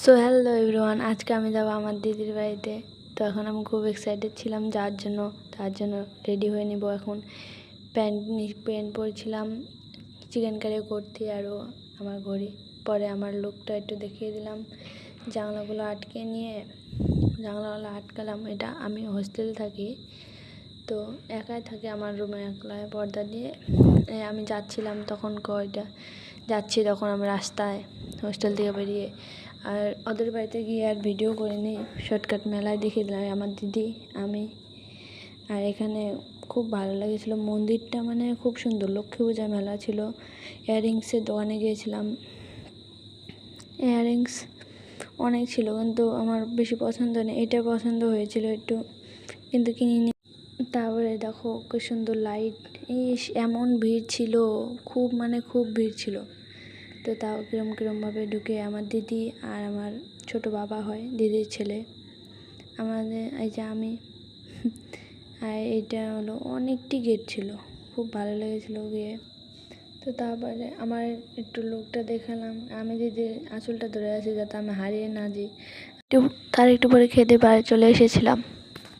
So hello everyone, আজকে আমি যাবো আমার দিদির বাড়িতে। তো এখন আমি খুব এক্সাইটেড ছিলাম যাওয়ার জন্য। তার জন্য রেডি হয়ে নিব। এখন প্যান্ট পরেছিলাম চিকেন কারি করতে, আরও আমার ঘড়ি। পরে আমার লুকটা একটু দেখিয়ে দিলাম। জানলাগুলো আটকে নিয়ে জানলাগুলো আটকালাম। এটা আমি হোস্টেলে থাকি, তো একাই থাকি আমার রুমে, একলায় পর্দা দিয়ে। আমি যাচ্ছিলাম তখন যাচ্ছি তখন আমি রাস্তায় হোস্টেল থেকে বেরিয়ে, আর ওদের বাড়িতে গিয়ে আর ভিডিও করিনি। শর্টকাট মেলায় দেখিয়ে দিলাম আমার দিদি, আমি। আর এখানে খুব ভালো লেগেছিলো মন্দিরটা, মানে খুব সুন্দর। লক্ষ্মী পূজা মেলা ছিল। ইয়াররিংসের দোকানে গিয়েছিলাম। ইয়াররিংস অনেক ছিল, কিন্তু আমার বেশি পছন্দ নেই। এটা পছন্দ হয়েছিল একটু, কিন্তু কিনিনি। তারপরে দেখো কি সুন্দর লাইট। এমন ভিড় ছিল, খুব ভিড় ছিল। তো তাও কিরমভাবে ঢুকে আমার দিদি আর আমার ছোট বাবা হয়, দিদির ছেলে, আমাদের এই যে আমি। আর এইটা হলো অনেকটি গেট ছিল, খুব ভালো লেগেছিলো গিয়ে। তো তারপরে আমার একটু লুকটা দেখালাম। আমি দিদির আঁচলটা ধরে আছি যাতে আমি হারিয়ে না যাই। তার একটু পরে খেতে বাড়ি চলে এসেছিলাম।